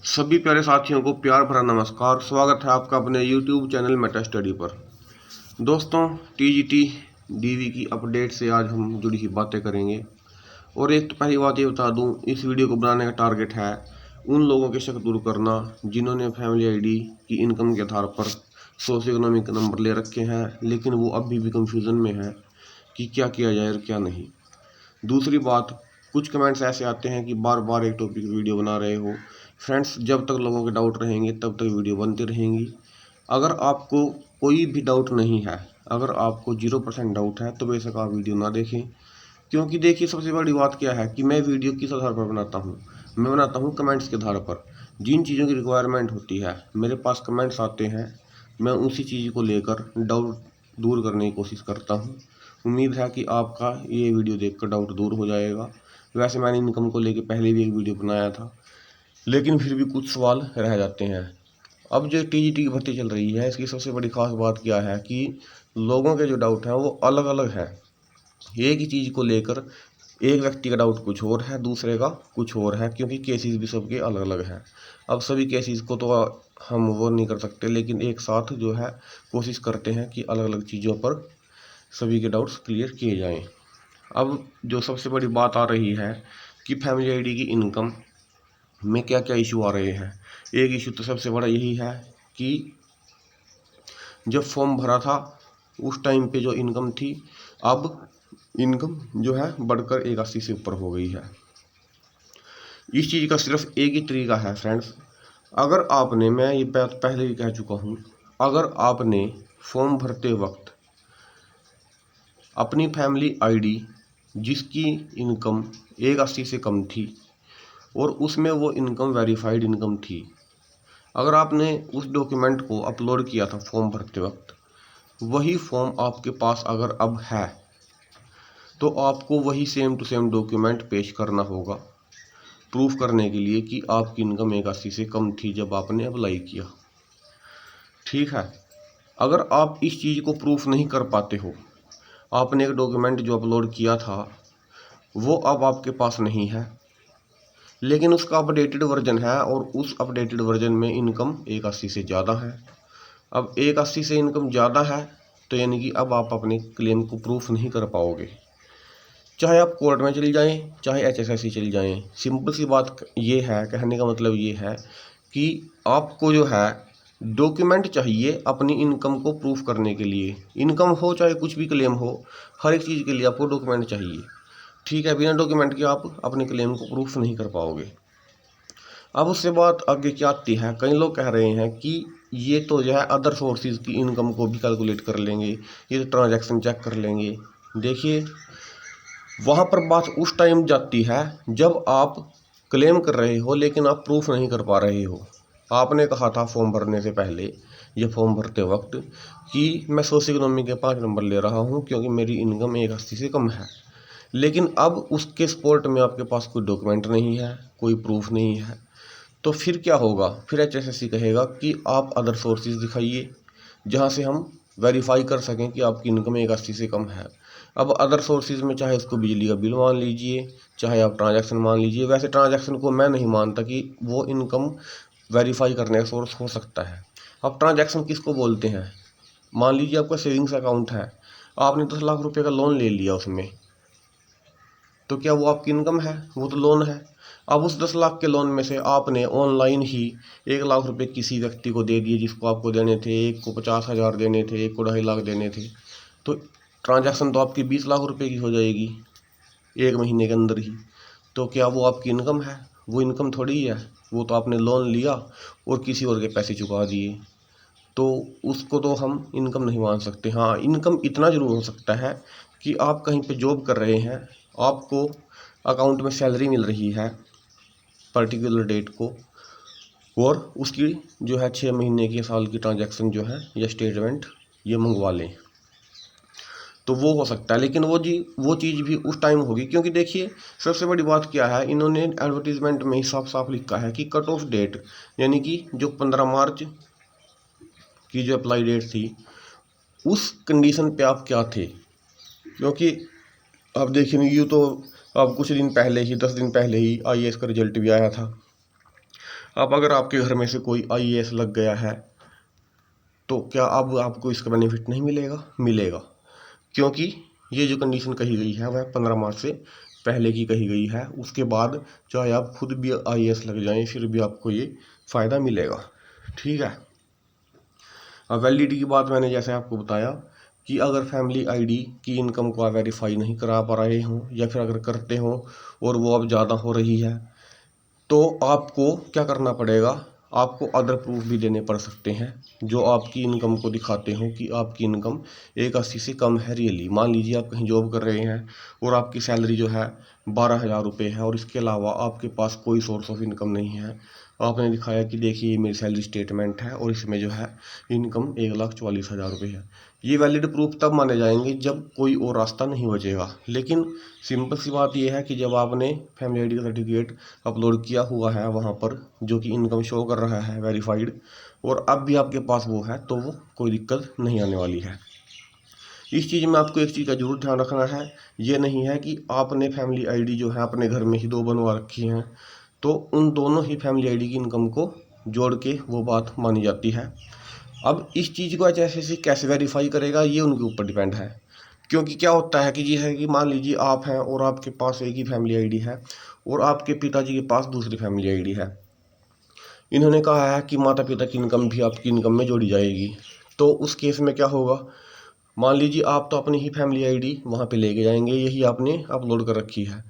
सभी प्यारे साथियों को प्यार भरा नमस्कार। स्वागत है आपका अपने YouTube चैनल मेटा स्टडी पर। दोस्तों, TGT DV की अपडेट से आज हम जुड़ी हुई बातें करेंगे। और एक तो पहली बात ये बता दूं, इस वीडियो को बनाने का टारगेट है उन लोगों के शक दूर करना जिन्होंने फैमिली आईडी की इनकम के आधार पर सोशियो इकोनॉमिक नंबर ले रखे हैं, लेकिन वो अभी भी कंफ्यूजन में है कि क्या किया जाए और क्या नहीं। दूसरी बात, कुछ कमेंट्स ऐसे आते हैं कि बार बार एक टॉपिक वीडियो बना रहे हो। फ्रेंड्स, जब तक लोगों के डाउट रहेंगे तब तक वीडियो बनती रहेंगी। अगर आपको कोई भी डाउट नहीं है, अगर आपको 0% डाउट है, तो बेशक आप वीडियो ना देखें। क्योंकि देखिए, सबसे बड़ी बात क्या है कि मैं वीडियो किस आधार पर बनाता हूँ। मैं बनाता हूँ कमेंट्स के आधार पर। जिन चीज़ों की रिक्वायरमेंट होती है, मेरे पास कमेंट्स आते हैं, मैं उसी चीज़ को लेकर डाउट दूर करने की कोशिश करता हूँ। उम्मीद है कि आपका ये वीडियो देखकर डाउट दूर हो जाएगा। वैसे मैंने इनकम को लेकर पहले भी एक वीडियो बनाया था, लेकिन फिर भी कुछ सवाल रह जाते हैं। अब जो TGT की भर्ती चल रही है, इसकी सबसे बड़ी खास बात क्या है कि लोगों के जो डाउट हैं वो अलग अलग है। एक ही चीज़ को लेकर एक व्यक्ति का डाउट कुछ और है, दूसरे का कुछ और है, क्योंकि केसेस भी सबके अलग अलग हैं। अब सभी केसेस को तो हम वो नहीं कर सकते, लेकिन एक साथ जो है कोशिश करते हैं कि अलग अलग चीज़ों पर सभी के डाउट्स क्लियर किए जाएं। अब जो सबसे बड़ी बात आ रही है कि फैमिली आईडी की इनकम में क्या क्या इशू आ रहे हैं। एक इशू तो सबसे बड़ा यही है कि जब फॉर्म भरा था उस टाइम पे जो इनकम थी, अब इनकम जो है बढ़कर 81 से ऊपर हो गई है। इस चीज़ का सिर्फ एक ही तरीका है फ्रेंड्स। अगर आपने, मैं ये बात पहले भी कह चुका हूँ, अगर आपने फॉर्म भरते वक्त अपनी फैमिली आईडी जिसकी इनकम 81 से कम थी और उसमें वो इनकम वेरीफाइड इनकम थी, अगर आपने उस डॉक्यूमेंट को अपलोड किया था फॉर्म भरते वक्त, वही फॉर्म आपके पास अगर अब है, तो आपको वही सेम टू सेम डॉक्यूमेंट पेश करना होगा प्रूफ करने के लिए कि आपकी इनकम 81 से कम थी जब आपने अप्लाई किया। ठीक है। अगर आप इस चीज़ को प्रूफ नहीं कर पाते हो, आपने एक डॉक्यूमेंट जो अपलोड किया था वो अब आपके पास नहीं है, लेकिन उसका अपडेटेड वर्जन है और उस अपडेटेड वर्जन में इनकम 81 से ज़्यादा है। अब 81 से इनकम ज़्यादा है तो यानी कि अब आप अपने क्लेम को प्रूफ नहीं कर पाओगे, चाहे आप कोर्ट में चले जाएं, चाहे HSSC चले जाएं। सिंपल सी बात ये है, कहने का मतलब ये है कि आपको जो है डॉक्यूमेंट चाहिए अपनी इनकम को प्रूफ करने के लिए। इनकम हो चाहे कुछ भी क्लेम हो, हर एक चीज़ के लिए आपको डॉक्यूमेंट चाहिए। ठीक है, बिना डॉक्यूमेंट के आप अपने क्लेम को प्रूफ नहीं कर पाओगे। अब उससे बात आगे क्या आती है, कई लोग कह रहे हैं कि ये तो जो है अदर सोर्सेज की इनकम को भी कैलकुलेट कर लेंगे, ये तो ट्रांजैक्शन चेक कर लेंगे। देखिए, वहाँ पर बात उस टाइम जाती है जब आप क्लेम कर रहे हो लेकिन आप प्रूफ नहीं कर पा रहे हो। आपने कहा था फॉर्म भरने से पहले या फॉर्म भरते वक्त कि मैं सोशियो इकोनॉमी के 5 नंबर ले रहा हूँ क्योंकि मेरी इनकम 81 से कम है, लेकिन अब उसके सपोर्ट में आपके पास कोई डॉक्यूमेंट नहीं है, कोई प्रूफ नहीं है। तो फिर क्या होगा? फिर HSSC कहेगा कि आप अदर सोर्सेज दिखाइए जहां से हम वेरीफाई कर सकें कि आपकी इनकम 81 से कम है। अब अदर सोर्सेज में चाहे उसको बिजली का बिल मान लीजिए, चाहे आप ट्रांजैक्शन मान लीजिए। वैसे ट्रांजैक्शन को मैं नहीं मानता कि वो इनकम वेरीफाई करने का सोर्स हो सकता है। अब ट्रांजैक्शन किसको बोलते हैं? मान लीजिए आपका सेविंग्स अकाउंट है, आपने 10 लाख रुपये का लोन ले लिया उसमें, तो क्या वो आपकी इनकम है? वो तो लोन है। अब उस 10 लाख के लोन में से आपने ऑनलाइन ही 1 लाख रुपए किसी व्यक्ति को दे दिए जिसको आपको देने थे। एक को 50,000 देने थे, एक को 2.5 लाख देने थे। तो ट्रांजैक्शन तो आपकी 20 लाख रुपए की हो जाएगी 1 महीने के अंदर ही। तो क्या वो आपकी इनकम है? वो इनकम थोड़ी ही है। वो तो आपने लोन लिया और किसी और के पैसे चुका दिए, तो उसको तो हम इनकम नहीं मान सकते। हाँ, इनकम इतना ज़रूर हो सकता है कि आप कहीं पे जॉब कर रहे हैं, आपको अकाउंट में सैलरी मिल रही है पर्टिकुलर डेट को, और उसकी जो है 6 महीने की, साल की ट्रांजैक्शन जो है या स्टेटमेंट ये मंगवा लें, तो वो हो सकता है। लेकिन वो चीज़ भी उस टाइम होगी, क्योंकि देखिए सबसे बड़ी बात क्या है, इन्होंने एडवर्टीजमेंट में ही साफ साफ लिखा है कि कट ऑफ डेट, यानी कि जो 15 मार्च की जो अप्लाई डेट थी, उस कंडीशन पे आप क्या थे। क्योंकि आप देखेंगे, यूँ तो अब कुछ दिन पहले ही, 10 दिन पहले ही IAS का रिजल्ट भी आया था। अब अगर आपके घर में से कोई आईएएस लग गया है तो क्या अब आपको इसका बेनिफिट नहीं मिलेगा? मिलेगा, क्योंकि ये जो कंडीशन कही गई है वह 15 मार्च से पहले की कही गई है। उसके बाद चाहे आप खुद भी आईएएस लग जाएं फिर भी आपको ये फ़ायदा मिलेगा। ठीक है। अब वैलिडिटी की बात मैंने जैसे आपको बताया कि अगर फैमिली आईडी की इनकम को आप वेरीफाई नहीं करा पा रहे हों या फिर अगर करते हों और वो अब ज़्यादा हो रही है तो आपको क्या करना पड़ेगा? आपको अदर प्रूफ भी देने पड़ सकते हैं जो आपकी इनकम को दिखाते हो कि आपकी इनकम 180 से कम है रियली। मान लीजिए आप कहीं जॉब कर रहे हैं और आपकी सैलरी जो है 12,000 रुपये है और इसके अलावा आपके पास कोई सोर्स ऑफ इनकम नहीं है। आपने दिखाया कि देखिए ये मेरी सैलरी स्टेटमेंट है और इसमें जो है इनकम 1,44,000 रुपये है। ये वैलिड प्रूफ तब माने जाएंगे जब कोई और रास्ता नहीं बचेगा। लेकिन सिंपल सी बात यह है कि जब आपने फैमिली आईडी का सर्टिफिकेट अपलोड किया हुआ है वहाँ पर जो कि इनकम शो कर रहा है वेरीफाइड, और अब भी आपके पास वो है तो वो कोई दिक्कत नहीं आने वाली है। इस चीज़ में आपको एक चीज़ का जरूर ध्यान रखना है, ये नहीं है कि आपने फैमिली आईडी जो है अपने घर में ही 2 बनवा रखी हैं तो उन दोनों ही फैमिली आईडी की इनकम को जोड़ के वो बात मानी जाती है। अब इस चीज़ को HSSC कैसे वेरीफाई करेगा ये उनके ऊपर डिपेंड है, क्योंकि क्या होता है कि जैसे कि मान लीजिए आप हैं और आपके पास एक ही फैमिली आईडी है और आपके पिताजी के पास दूसरी फैमिली आईडी है। इन्होंने कहा है कि माता पिता की इनकम भी आपकी इनकम में जोड़ी जाएगी। तो उस केस में क्या होगा? मान लीजिए आप तो अपनी ही फैमिली आईडी वहाँ पे लेके जाएंगे, यही आपने अपलोड कर रखी है।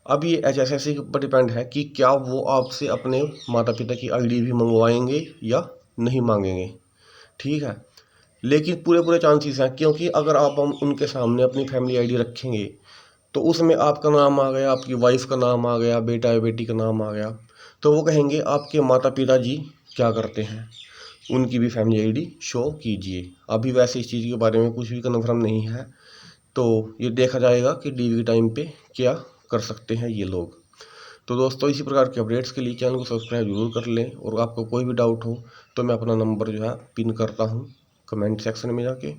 अब ये HSSC के ऊपर डिपेंड है कि क्या वो आपसे अपने माता पिता की आईडी भी मंगवाएंगे या नहीं मांगेंगे। ठीक है। लेकिन पूरे पूरे चांसेस हैं, क्योंकि अगर आप हम उनके सामने अपनी फैमिली आईडी रखेंगे तो उसमें आपका नाम आ गया, आपकी वाइफ का नाम आ गया, बेटा या बेटी का नाम आ गया, तो वो कहेंगे आपके माता पिता जी क्या करते हैं, उनकी भी फैमिली आईडी शो कीजिए। अभी वैसे इस चीज़ के बारे में कुछ भी कन्फर्म नहीं है, तो ये देखा जाएगा कि DV टाइम पे क्या कर सकते हैं ये लोग। तो दोस्तों इसी प्रकार के अपडेट्स के लिए चैनल को सब्सक्राइब जरूर कर लें, और आपको कोई भी डाउट हो तो मैं अपना नंबर जो है पिन करता हूँ कमेंट सेक्शन में जाके,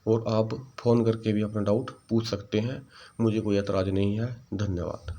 और आप फ़ोन करके भी अपना डाउट पूछ सकते हैं। मुझे कोई एतराज़ नहीं है। धन्यवाद।